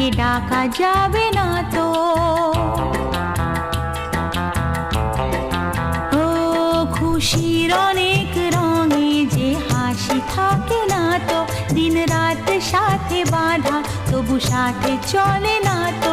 তাকে ডাকা যাবে না তো। ও খুশির অনেক রঙে যে হাসি থাকে না তো, দিন রাত সাথে বাঁধা তবু সাথে চলে না তো।